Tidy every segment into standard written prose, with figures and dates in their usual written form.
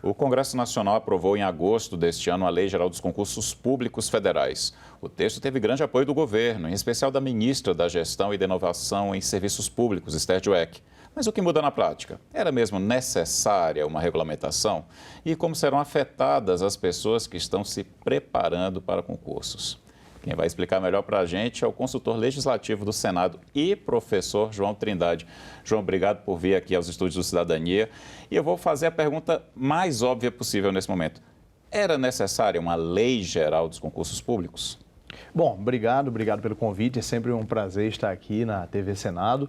O Congresso Nacional aprovou em agosto deste ano a Lei Geral dos Concursos Públicos Federais. O texto teve grande apoio do governo, em especial da ministra da Gestão e da Inovação em Serviços Públicos, Esther Dweck. Mas o que muda na prática? Era mesmo necessária uma regulamentação? E como serão afetadas as pessoas que estão se preparando para concursos? Quem vai explicar melhor para a gente é o consultor legislativo do Senado e professor João Trindade. João, obrigado por vir aqui aos estúdios do Cidadania. E eu vou fazer a pergunta mais óbvia possível nesse momento. Era necessária uma lei geral dos concursos públicos? Bom, obrigado pelo convite, é sempre um prazer estar aqui na TV Senado.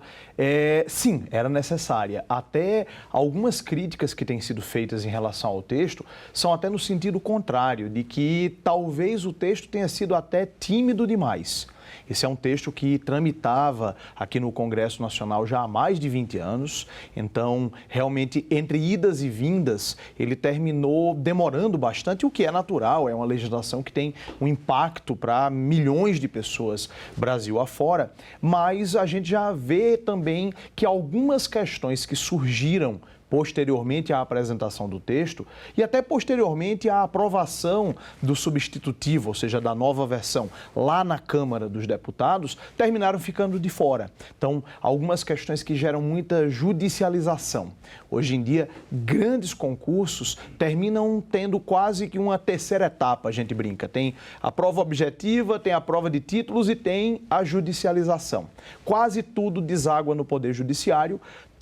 Sim, era necessária. Até algumas críticas que têm sido feitas em relação ao texto são até no sentido contrário, de que talvez o texto tenha sido até tímido demais. Esse é um texto que tramitava aqui no Congresso Nacional já há mais de 20 anos, então, realmente, entre idas e vindas, ele terminou demorando bastante, o que é natural, é uma legislação que tem um impacto para milhões de pessoas Brasil afora, mas a gente já vê também que algumas questões que surgiram posteriormente à apresentação do texto e até posteriormente à aprovação do substitutivo, ou seja, da nova versão, lá na Câmara dos Deputados, terminaram ficando de fora. Então, algumas questões que geram muita judicialização. Hoje em dia, grandes concursos terminam tendo quase que uma terceira etapa, a gente brinca. Tem a prova objetiva, tem a prova de títulos e tem a judicialização. Quase tudo deságua no Poder Judiciário.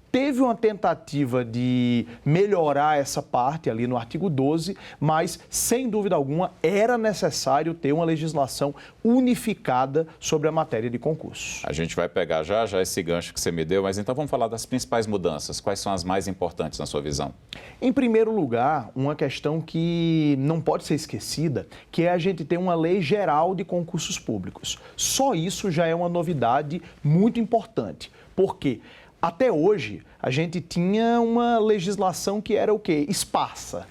Teve uma tentativa de melhorar essa parte ali no artigo 12, mas, sem dúvida alguma, era necessário ter uma legislação unificada sobre a matéria de concursos. A gente vai pegar já esse gancho que você me deu, mas então vamos falar das principais mudanças. Quais são as mais importantes na sua visão? Em primeiro lugar, uma questão que não pode ser esquecida, que é a gente ter uma lei geral de concursos públicos. Só isso já é uma novidade muito importante. Por quê? Até hoje, a gente tinha uma legislação que era o quê? Esparsa,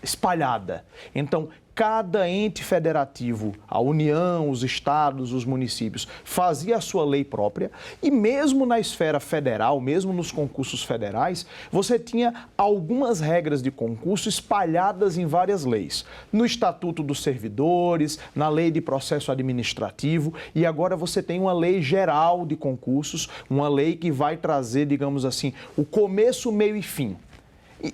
espalhada. Então, cada ente federativo, a União, os estados, os municípios, fazia a sua lei própria e mesmo na esfera federal, mesmo nos concursos federais, você tinha algumas regras de concurso espalhadas em várias leis. No Estatuto dos Servidores, na Lei de Processo Administrativo e agora você tem uma lei geral de concursos, uma lei que vai trazer, digamos assim, o começo, meio e fim.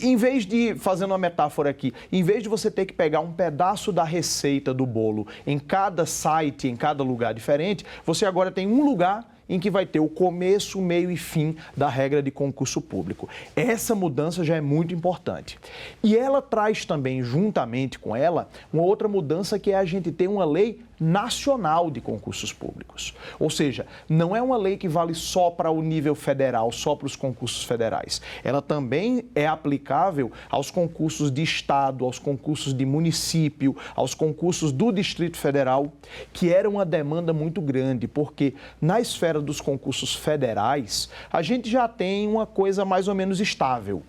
Em vez de, fazendo uma metáfora aqui, em vez de você ter que pegar um pedaço da receita do bolo em cada site, em cada lugar diferente, você agora tem um lugar em que vai ter o começo, meio e fim da regra de concurso público. Essa mudança já é muito importante. E ela traz também, juntamente com ela, uma outra mudança que é a gente ter uma lei nacional de concursos públicos. Ou seja, não é uma lei que vale só para o nível federal, só para os concursos federais. Ela também é aplicável aos concursos de estado, aos concursos de município, aos concursos do Distrito Federal, que era uma demanda muito grande, porque na esfera dos concursos federais, a gente já tem uma coisa mais ou menos estável.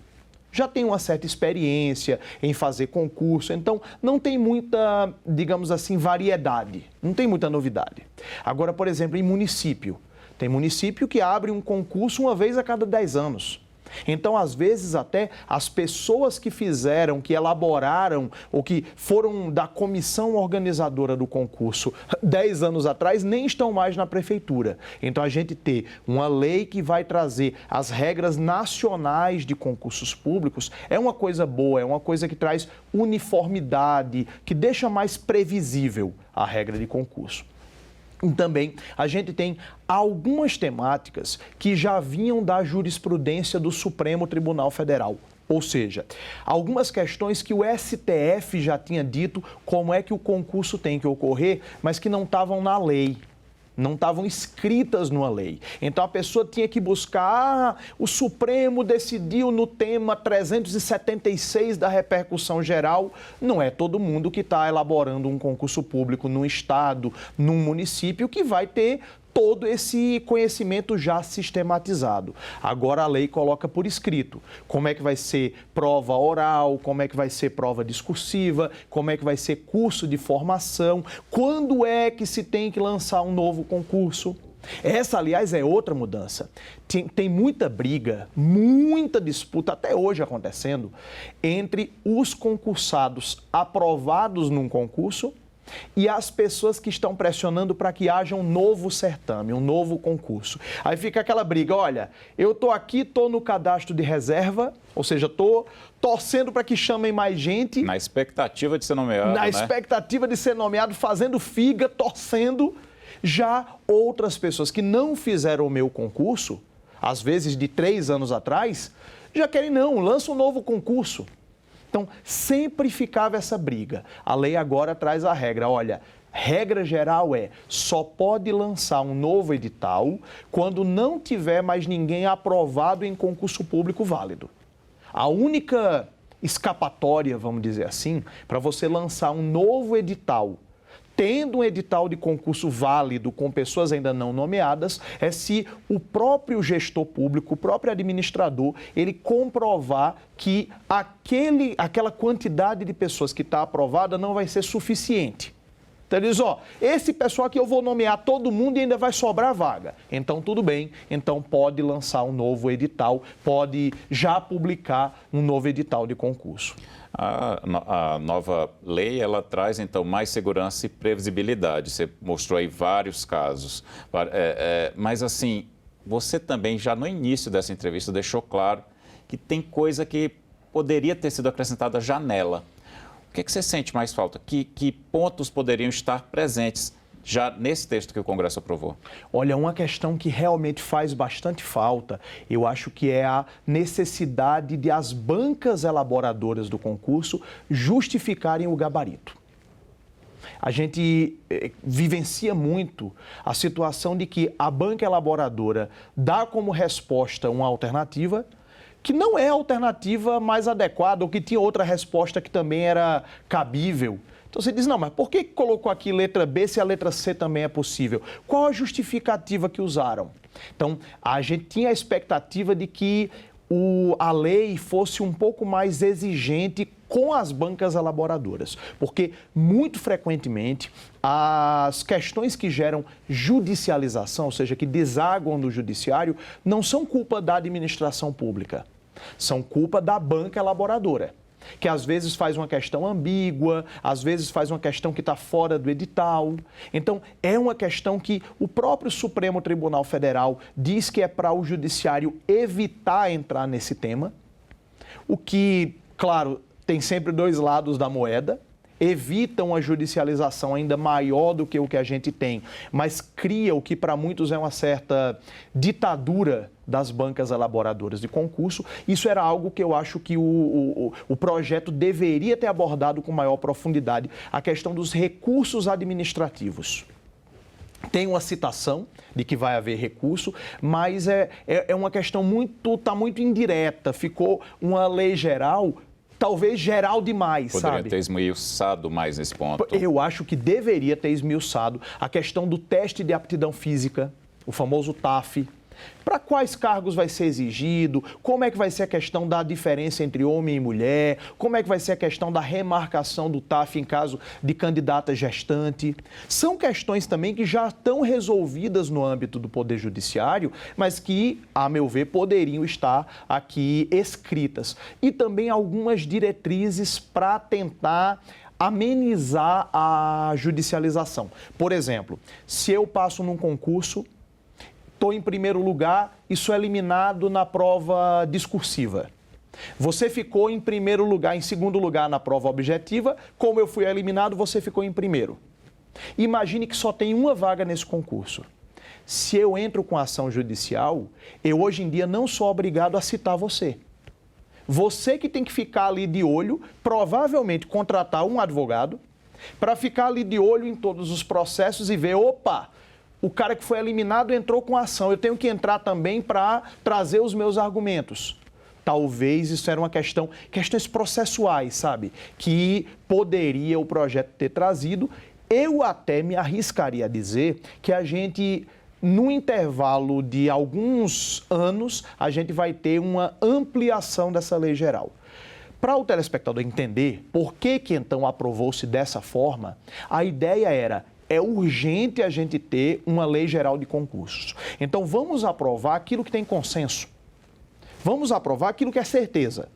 Já tem uma certa experiência em fazer concurso, então não tem muita, digamos assim, variedade, não tem muita novidade. Agora, por exemplo, em município, tem município que abre um concurso uma vez a cada 10 anos. Então, às vezes, até as pessoas que fizeram, que elaboraram ou que foram da comissão organizadora do concurso 10 anos atrás, nem estão mais na prefeitura. Então, a gente ter uma lei que vai trazer as regras nacionais de concursos públicos é uma coisa boa, é uma coisa que traz uniformidade, que deixa mais previsível a regra de concurso. E também a gente tem algumas temáticas que já vinham da jurisprudência do Supremo Tribunal Federal. Ou seja, algumas questões que o STF já tinha dito como é que o concurso tem que ocorrer, mas que não estavam na lei. Não estavam escritas numa lei. Então, a pessoa tinha que buscar, o Supremo decidiu no tema 376 da repercussão geral. Não é todo mundo que está elaborando um concurso público num estado, num município, que vai ter todo esse conhecimento já sistematizado. Agora a lei coloca por escrito como é que vai ser prova oral, como é que vai ser prova discursiva, como é que vai ser curso de formação, quando é que se tem que lançar um novo concurso. Essa, aliás, é outra mudança. Tem muita briga, muita disputa, até hoje acontecendo, entre os concursados aprovados num concurso e as pessoas que estão pressionando para que haja um novo certame, um novo concurso. Aí fica aquela briga, olha, eu estou aqui, estou no cadastro de reserva, ou seja, estou torcendo para que chamem mais gente. Na expectativa de ser nomeado, Na expectativa de ser nomeado, fazendo figa, torcendo. Já outras pessoas que não fizeram o meu concurso, às vezes de 3 anos atrás, já querem não, lança um novo concurso. Então, sempre ficava essa briga. A lei agora traz a regra, olha, regra geral é, só pode lançar um novo edital quando não tiver mais ninguém aprovado em concurso público válido. A única escapatória, vamos dizer assim, para você lançar um novo edital, tendo um edital de concurso válido com pessoas ainda não nomeadas, é se o próprio gestor público, o próprio administrador, ele comprovar que aquela quantidade de pessoas que está aprovada não vai ser suficiente. Então ele diz, esse pessoal aqui eu vou nomear todo mundo e ainda vai sobrar vaga. Então tudo bem, então pode lançar um novo edital, pode já publicar um novo edital de concurso. A nova lei, ela traz, então, mais segurança e previsibilidade. Você mostrou aí vários casos. Mas, assim, você também, já no início dessa entrevista, deixou claro que tem coisa que poderia ter sido acrescentada já nela. O que você sente mais falta? Que pontos poderiam estar presentes já nesse texto que o Congresso aprovou? Olha, uma questão que realmente faz bastante falta, eu acho que é a necessidade de as bancas elaboradoras do concurso justificarem o gabarito. A gente vivencia muito a situação de que a banca elaboradora dá como resposta uma alternativa que não é a alternativa mais adequada ou que tinha outra resposta que também era cabível. Então você diz, não, mas por que colocou aqui letra B se a letra C também é possível? Qual a justificativa que usaram? Então, a gente tinha a expectativa de que a lei fosse um pouco mais exigente com as bancas elaboradoras, porque muito frequentemente as questões que geram judicialização, ou seja, que desaguam no judiciário, não são culpa da administração pública, são culpa da banca elaboradora, que às vezes faz uma questão ambígua, às vezes faz uma questão que está fora do edital. Então, é uma questão que o próprio Supremo Tribunal Federal diz que é para o judiciário evitar entrar nesse tema, o que, claro, tem sempre dois lados da moeda, evitam a judicialização ainda maior do que o que a gente tem, mas cria o que para muitos é uma certa ditadura das bancas elaboradoras de concurso. Isso era algo que eu acho que o projeto deveria ter abordado com maior profundidade, a questão dos recursos administrativos. Tem uma citação de que vai haver recurso, mas é uma questão está muito indireta, ficou uma lei geral, talvez geral demais, Poderia sabe? ter esmiuçado mais nesse ponto. Eu acho que deveria ter esmiuçado a questão do teste de aptidão física, o famoso TAF. Para quais cargos vai ser exigido, como é que vai ser a questão da diferença entre homem e mulher, como é que vai ser a questão da remarcação do TAF em caso de candidata gestante. São questões também que já estão resolvidas no âmbito do Poder Judiciário, mas que, a meu ver, poderiam estar aqui escritas. E também algumas diretrizes para tentar amenizar a judicialização. Por exemplo, se eu passo num concurso, estou em primeiro lugar e sou eliminado na prova discursiva. Você ficou em primeiro lugar, em segundo lugar na prova objetiva, como eu fui eliminado, você ficou em primeiro. Imagine que só tem uma vaga nesse concurso. Se eu entro com ação judicial, eu hoje em dia não sou obrigado a citar você. Você que tem que ficar ali de olho, provavelmente contratar um advogado, para ficar ali de olho em todos os processos e ver, opa, o cara que foi eliminado entrou com ação, eu tenho que entrar também para trazer os meus argumentos. Talvez isso era uma questões processuais, sabe? Que poderia o projeto ter trazido. Eu até me arriscaria a dizer que a gente, no intervalo de alguns anos, a gente vai ter uma ampliação dessa lei geral. Para o telespectador entender por que então aprovou-se dessa forma, a ideia era é urgente a gente ter uma lei geral de concursos. Então, vamos aprovar aquilo que tem consenso. Vamos aprovar aquilo que é certeza.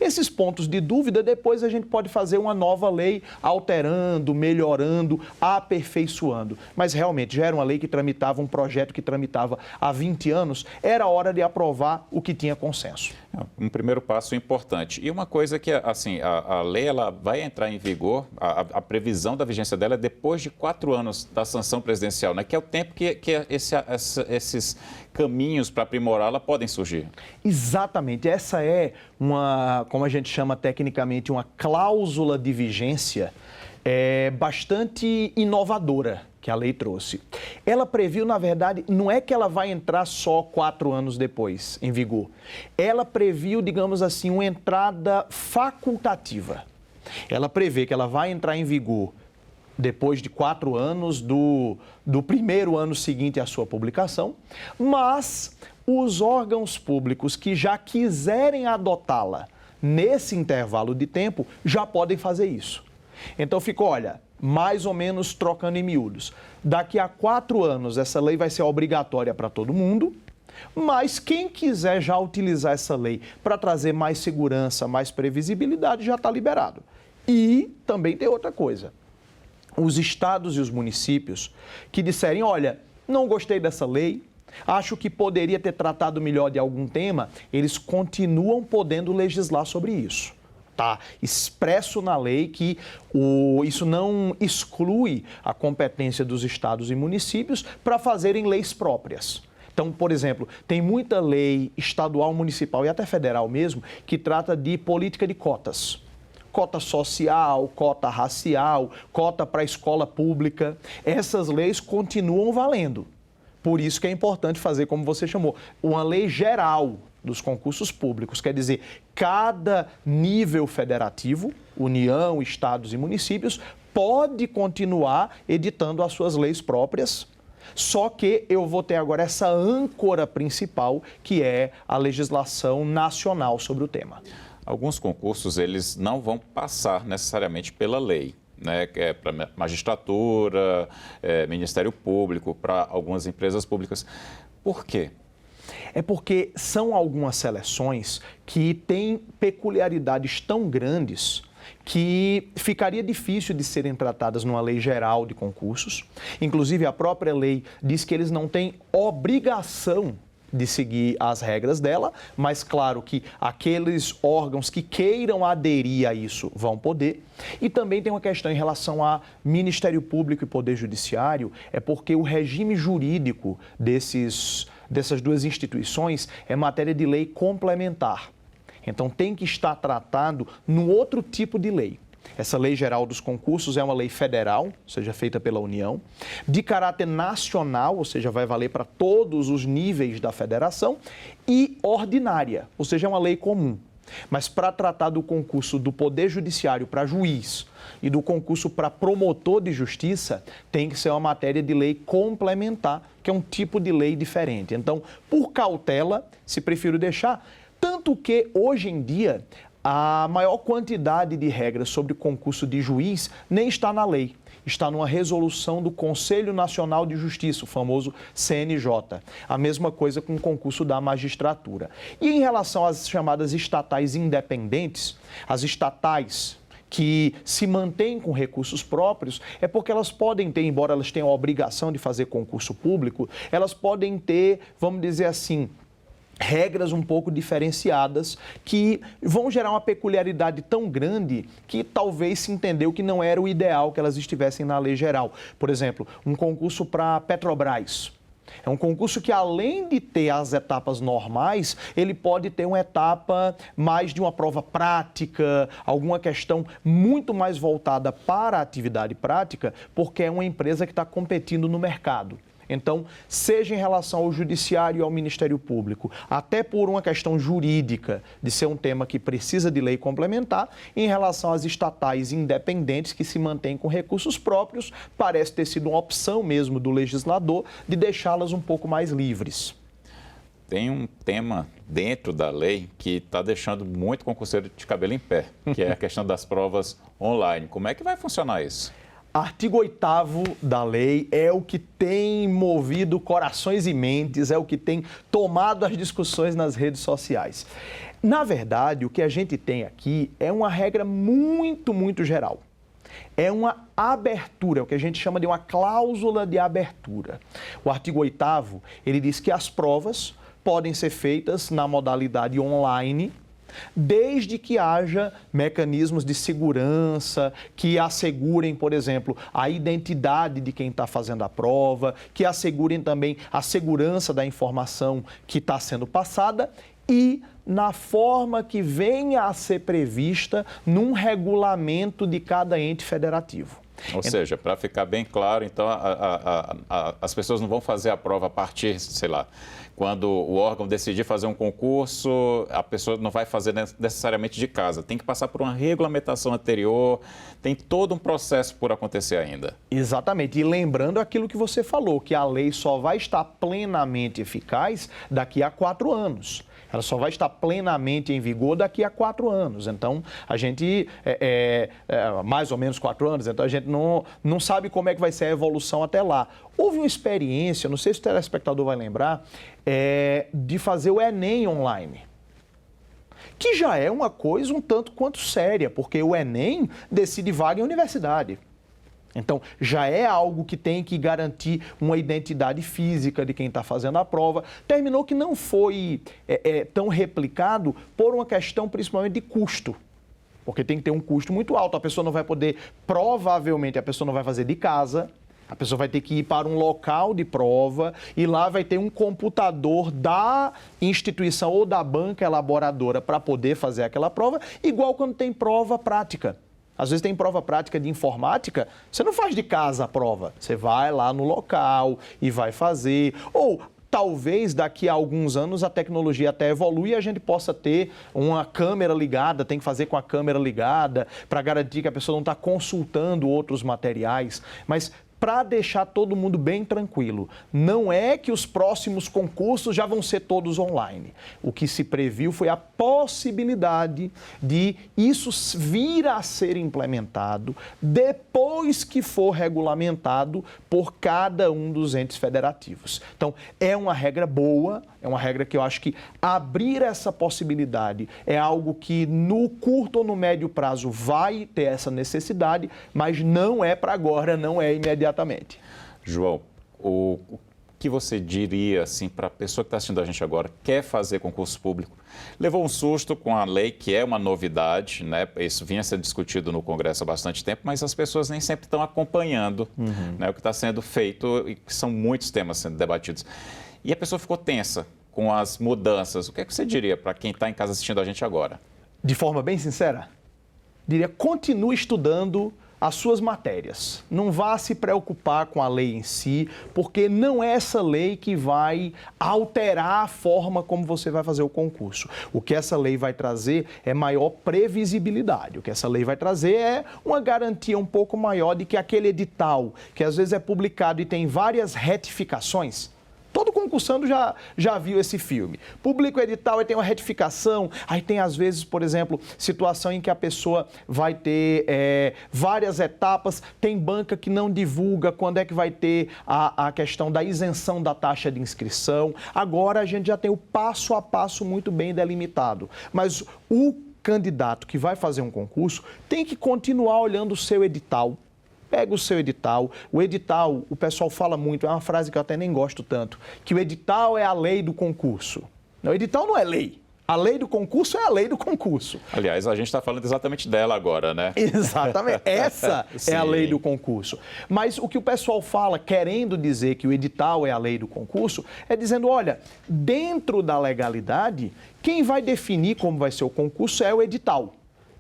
Esses pontos de dúvida, depois a gente pode fazer uma nova lei alterando, melhorando, aperfeiçoando. Mas realmente já era uma lei que tramitava, um projeto que tramitava há 20 anos, era hora de aprovar o que tinha consenso. Um primeiro passo importante. E uma coisa que, assim, a lei ela vai entrar em vigor, a previsão da vigência dela é depois de 4 anos da sanção presidencial, né? Que é o tempo que esses caminhos para aprimorá-la podem surgir. Exatamente. Essa é uma, como a gente chama tecnicamente, uma cláusula de vigência bastante inovadora que a lei trouxe. Ela previu, na verdade, não é que ela vai entrar só 4 anos depois em vigor. Ela previu, digamos assim, uma entrada facultativa. Ela prevê que ela vai entrar em vigor depois de 4 anos do primeiro ano seguinte à sua publicação, mas os órgãos públicos que já quiserem adotá-la nesse intervalo de tempo já podem fazer isso. Então ficou, olha, mais ou menos trocando em miúdos. Daqui a 4 anos essa lei vai ser obrigatória para todo mundo, mas quem quiser já utilizar essa lei para trazer mais segurança, mais previsibilidade, já está liberado. E também tem outra coisa. Os estados e os municípios que disserem, olha, não gostei dessa lei, acho que poderia ter tratado melhor de algum tema, eles continuam podendo legislar sobre isso. Tá expresso na lei que isso não exclui a competência dos estados e municípios para fazerem leis próprias. Então, por exemplo, tem muita lei estadual, municipal e até federal mesmo que trata de política de cotas. Cota social, cota racial, cota para a escola pública. Essas leis continuam valendo. Por isso que é importante fazer, como você chamou, uma lei geral dos concursos públicos. Quer dizer, cada nível federativo, União, estados e municípios, pode continuar editando as suas leis próprias, só que eu vou ter agora essa âncora principal, que é a legislação nacional sobre o tema. Alguns concursos, eles não vão passar necessariamente pela lei, né? Para magistratura, Ministério Público, para algumas empresas públicas. Por quê? É porque são algumas seleções que têm peculiaridades tão grandes que ficaria difícil de serem tratadas numa lei geral de concursos. Inclusive, a própria lei diz que eles não têm obrigação de seguir as regras dela, mas claro que aqueles órgãos que queiram aderir a isso vão poder. E também tem uma questão em relação a Ministério Público e Poder Judiciário, é porque o regime jurídico dessas duas instituições é matéria de lei complementar. Então tem que estar tratado num outro tipo de lei. Essa lei geral dos concursos é uma lei federal, ou seja, feita pela União, de caráter nacional, ou seja, vai valer para todos os níveis da federação, e ordinária, ou seja, é uma lei comum. Mas para tratar do concurso do Poder Judiciário para juiz e do concurso para promotor de justiça, tem que ser uma matéria de lei complementar, que é um tipo de lei diferente. Então, por cautela, se prefiro deixar, tanto que hoje em dia a maior quantidade de regras sobre concurso de juiz nem está na lei, está numa resolução do Conselho Nacional de Justiça, o famoso CNJ. A mesma coisa com o concurso da magistratura. E em relação às chamadas estatais independentes, as estatais que se mantêm com recursos próprios, é porque elas podem ter, embora elas tenham a obrigação de fazer concurso público, elas podem ter, vamos dizer assim, regras um pouco diferenciadas que vão gerar uma peculiaridade tão grande que talvez se entendeu que não era o ideal que elas estivessem na lei geral. Por exemplo, um concurso para Petrobras. É um concurso que, além de ter as etapas normais, ele pode ter uma etapa mais de uma prova prática, alguma questão muito mais voltada para a atividade prática, porque é uma empresa que está competindo no mercado. Então, seja em relação ao Judiciário e ao Ministério Público, até por uma questão jurídica de ser um tema que precisa de lei complementar, em relação às estatais independentes que se mantêm com recursos próprios, parece ter sido uma opção mesmo do legislador de deixá-las um pouco mais livres. Tem um tema dentro da lei que está deixando muito concurseiro de cabelo em pé, que é a questão das provas online. Como é que vai funcionar isso? Artigo 8º da lei é o que tem movido corações e mentes, é o que tem tomado as discussões nas redes sociais. Na verdade, o que a gente tem aqui é uma regra muito geral. É uma abertura, o que a gente chama de uma cláusula de abertura. O artigo 8º, ele diz que as provas podem ser feitas na modalidade online, desde que haja mecanismos de segurança que assegurem, por exemplo, a identidade de quem está fazendo a prova, que assegurem também a segurança da informação que está sendo passada e na forma que venha a ser prevista num regulamento de cada ente federativo. Ou seja, para ficar bem claro, então, as pessoas não vão fazer a prova a partir, sei lá, quando o órgão decidir fazer um concurso, a pessoa não vai fazer necessariamente de casa. Tem que passar por uma regulamentação anterior, tem todo um processo por acontecer ainda. Exatamente. E lembrando aquilo que você falou, que a lei só vai estar plenamente eficaz daqui a 4 anos. Ela só vai estar plenamente em vigor daqui a 4 anos. Então, a gente, mais ou menos 4 anos, então a gente não sabe como é que vai ser a evolução até lá. Houve uma experiência, não sei se o telespectador vai lembrar, de fazer o Enem online. Que já é uma coisa um tanto quanto séria, porque o Enem decide vaga em universidade. Então, já é algo que tem que garantir uma identidade física de quem está fazendo a prova. Terminou que não foi tão replicado por uma questão principalmente de custo. Porque tem que ter um custo muito alto. A pessoa não vai poder, provavelmente, a pessoa não vai fazer de casa. A pessoa vai ter que ir para um local de prova e lá vai ter um computador da instituição ou da banca elaboradora para poder fazer aquela prova, igual quando tem prova prática. Às vezes tem prova prática de informática, você não faz de casa a prova, você vai lá no local e vai fazer. Ou talvez daqui a alguns anos a tecnologia até evolui e a gente possa ter uma câmera ligada, tem que fazer com a câmera ligada para garantir que a pessoa não está consultando outros materiais. Mas para deixar todo mundo bem tranquilo, não é que os próximos concursos já vão ser todos online. O que se previu foi a possibilidade de isso vir a ser implementado depois que for regulamentado por cada um dos entes federativos. Então, é uma regra boa, é uma regra que eu acho que abrir essa possibilidade é algo que no curto ou no médio prazo vai ter essa necessidade, mas não é para agora, não é imediatamente. João, o que você diria assim, para a pessoa que está assistindo a gente agora, quer fazer concurso público? Levou um susto com a lei, que é uma novidade, né? Isso vinha sendo discutido no Congresso há bastante tempo, mas as pessoas nem sempre estão acompanhando né, o que está sendo feito e que são muitos temas sendo debatidos. E a pessoa ficou tensa com as mudanças. O que é que você diria para quem está em casa assistindo a gente agora? De forma bem sincera, diria, continue estudando as suas matérias. Não vá se preocupar com a lei em si, porque não é essa lei que vai alterar a forma como você vai fazer o concurso. O que essa lei vai trazer é maior previsibilidade. O que essa lei vai trazer é uma garantia um pouco maior de que aquele edital, que às vezes é publicado e tem várias retificações. Todo concursando já viu esse filme. Publica o edital e tem uma retificação. Aí tem, às vezes, por exemplo, situação em que a pessoa vai ter várias etapas. Tem banca que não divulga quando é que vai ter a questão da isenção da taxa de inscrição. Agora a gente já tem o passo a passo muito bem delimitado. Mas o candidato que vai fazer um concurso tem que continuar olhando o seu edital. Pega o seu edital. O edital, o pessoal fala muito, é uma frase que eu até nem gosto tanto, que o edital é a lei do concurso. Não, o edital não é lei. A lei do concurso é a lei do concurso. Aliás, a gente está falando exatamente dela agora, né? Exatamente. Essa é a lei do concurso. Mas o que o pessoal fala, querendo dizer que o edital é a lei do concurso, é dizendo, olha, dentro da legalidade, quem vai definir como vai ser o concurso é o edital.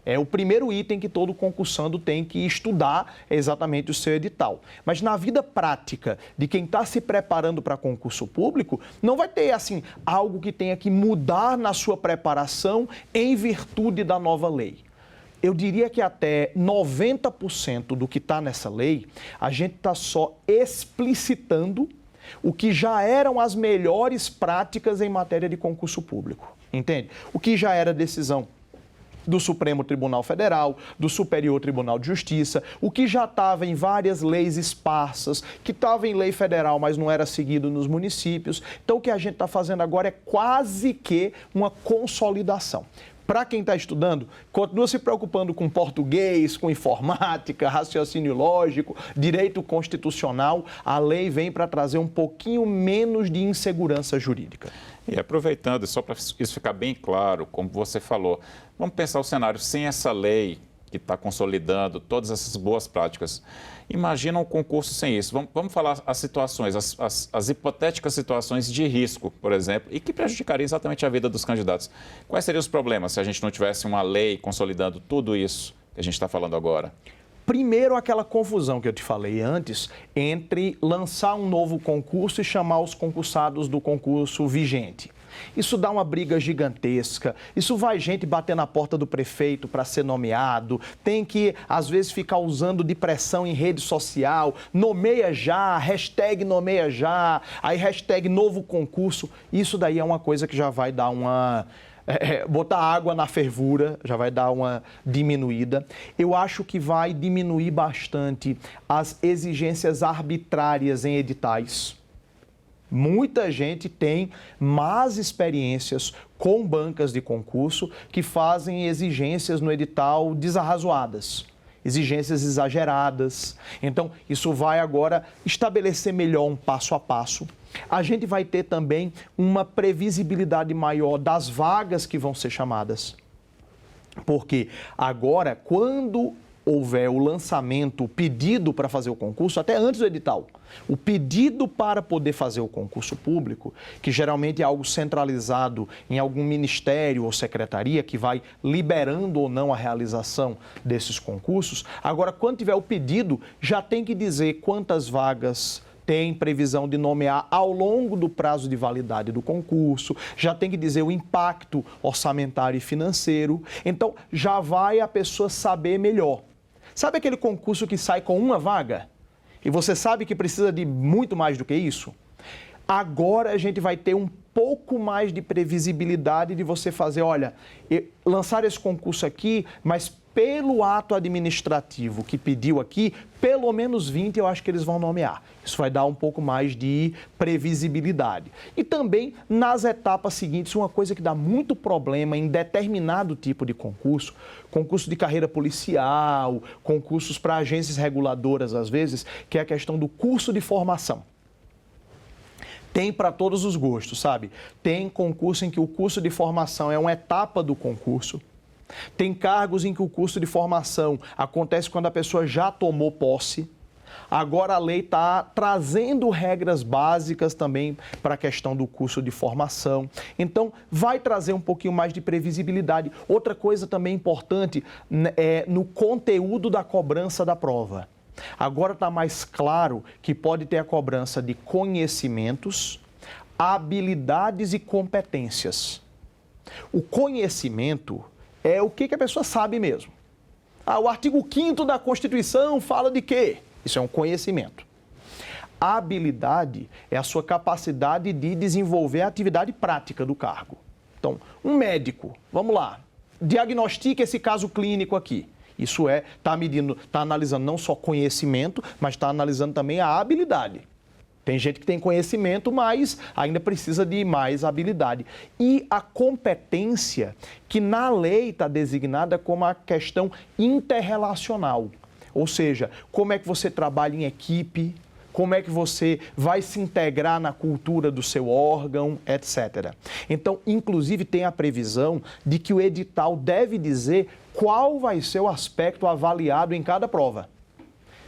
É o primeiro item que todo concursando tem que estudar, exatamente o seu edital. Mas na vida prática de quem está se preparando para concurso público, não vai ter assim algo que tenha que mudar na sua preparação em virtude da nova lei. Eu diria que até 90% do que está nessa lei, a gente está só explicitando o que já eram as melhores práticas em matéria de concurso público. Entende? O que já era decisão do Supremo Tribunal Federal, do Superior Tribunal de Justiça, o que já estava em várias leis esparsas, que estava em lei federal, mas não era seguido nos municípios. Então, o que a gente está fazendo agora é quase que uma consolidação. Para quem está estudando, continua se preocupando com português, com informática, raciocínio lógico, direito constitucional. A lei vem para trazer um pouquinho menos de insegurança jurídica. E aproveitando, só para isso ficar bem claro, como você falou, vamos pensar o cenário sem essa lei que está consolidando todas essas boas práticas. Imagina um concurso sem isso. Vamos falar as situações, as hipotéticas situações de risco, por exemplo, e que prejudicariam exatamente a vida dos candidatos. Quais seriam os problemas se a gente não tivesse uma lei consolidando tudo isso que a gente está falando agora? Primeiro, aquela confusão que eu te falei antes entre lançar um novo concurso e chamar os concursados do concurso vigente. Isso dá uma briga gigantesca, isso vai gente bater na porta do prefeito para ser nomeado, tem que, às vezes, ficar usando de pressão em rede social, nomeia já, hashtag nomeia já, aí hashtag novo concurso. Isso daí é uma coisa que já vai dar uma... botar água na fervura, já vai dar uma diminuída. Eu acho que vai diminuir bastante as exigências arbitrárias em editais. Muita gente tem más experiências com bancas de concurso que fazem exigências no edital desarrazoadas, exigências exageradas. Então, isso vai agora estabelecer melhor um passo a passo. A gente vai ter também uma previsibilidade maior das vagas que vão ser chamadas. Porque agora, quando houver o lançamento, o pedido para fazer o concurso, até antes do edital, o pedido para poder fazer o concurso público, que geralmente é algo centralizado em algum ministério ou secretaria que vai liberando ou não a realização desses concursos. Agora, quando tiver o pedido, já tem que dizer quantas vagas tem previsão de nomear ao longo do prazo de validade do concurso, já tem que dizer o impacto orçamentário e financeiro. Então, já vai a pessoa saber melhor. Sabe aquele concurso que sai com uma vaga? E você sabe que precisa de muito mais do que isso? Agora a gente vai ter um pouco mais de previsibilidade de você fazer, olha, lançar esse concurso aqui, mas pelo ato administrativo que pediu aqui, pelo menos 20 eu acho que eles vão nomear. Isso vai dar um pouco mais de previsibilidade. E também, nas etapas seguintes, uma coisa que dá muito problema em determinado tipo de concurso, concurso de carreira policial, concursos para agências reguladoras, às vezes, que é a questão do curso de formação. Tem para todos os gostos, sabe? Tem concurso em que o curso de formação é uma etapa do concurso. Tem cargos em que o curso de formação acontece quando a pessoa já tomou posse. Agora a lei está trazendo regras básicas também para a questão do curso de formação. Então, vai trazer um pouquinho mais de previsibilidade. Outra coisa também importante é no conteúdo da cobrança da prova. Agora está mais claro que pode ter a cobrança de conhecimentos, habilidades e competências. O conhecimento é o que a pessoa sabe mesmo. O artigo 5º da Constituição fala de quê? Isso é um conhecimento. A habilidade é a sua capacidade de desenvolver a atividade prática do cargo. Então, um médico, vamos lá, diagnostica esse caso clínico aqui. Isso está analisando não só conhecimento, mas está analisando também a habilidade. Tem gente que tem conhecimento, mas ainda precisa de mais habilidade. E a competência, que na lei está designada como a questão interrelacional. Ou seja, como é que você trabalha em equipe, como é que você vai se integrar na cultura do seu órgão, etc. Então, inclusive, tem a previsão de que o edital deve dizer qual vai ser o aspecto avaliado em cada prova.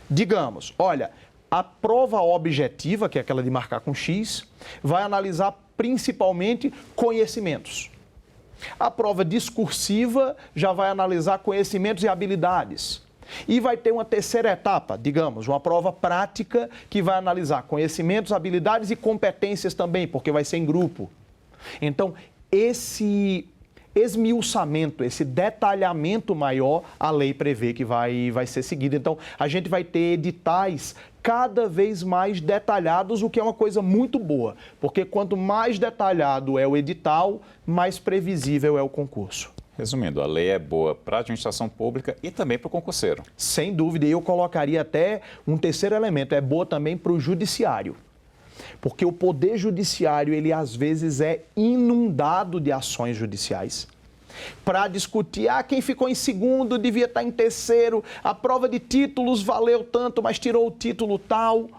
Digamos, olha, a prova objetiva, que é aquela de marcar com X, vai analisar principalmente conhecimentos. A prova discursiva já vai analisar conhecimentos e habilidades. E vai ter uma terceira etapa, digamos, uma prova prática que vai analisar conhecimentos, habilidades e competências também, porque vai ser em grupo. Então, esse esmiuçamento, esse detalhamento maior, a lei prevê que vai ser seguido. Então, a gente vai ter editais cada vez mais detalhados, o que é uma coisa muito boa, porque quanto mais detalhado é o edital, mais previsível é o concurso. Resumindo, a lei é boa para a administração pública e também para o concurseiro. Sem dúvida, e eu colocaria até um terceiro elemento, é boa também para o judiciário. Porque o poder judiciário, ele às vezes é inundado de ações judiciais. Para discutir, quem ficou em segundo devia estar em terceiro, a prova de títulos valeu tanto, mas tirou o título tal.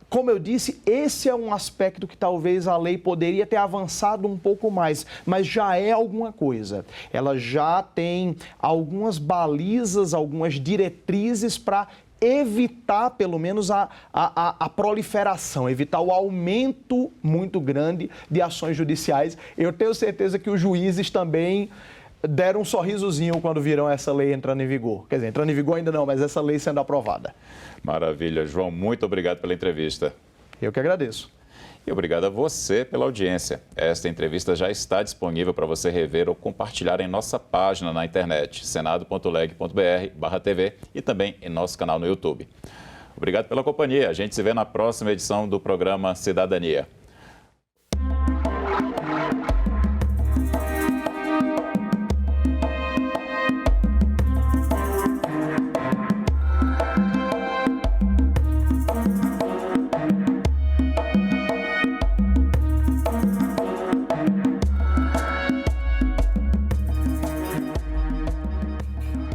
Como eu disse, esse é um aspecto que talvez a lei poderia ter avançado um pouco mais, mas já é alguma coisa. Ela já tem algumas balizas, algumas diretrizes para evitar, pelo menos, a proliferação, evitar o aumento muito grande de ações judiciais. Eu tenho certeza que os juízes também deram um sorrisozinho quando viram essa lei entrando em vigor. Quer dizer, entrando em vigor ainda não, mas essa lei sendo aprovada. Maravilha. João, muito obrigado pela entrevista. Eu que agradeço. E obrigado a você pela audiência. Esta entrevista já está disponível para você rever ou compartilhar em nossa página na internet, senado.leg.br/TV e também em nosso canal no YouTube. Obrigado pela companhia. A gente se vê na próxima edição do programa Cidadania.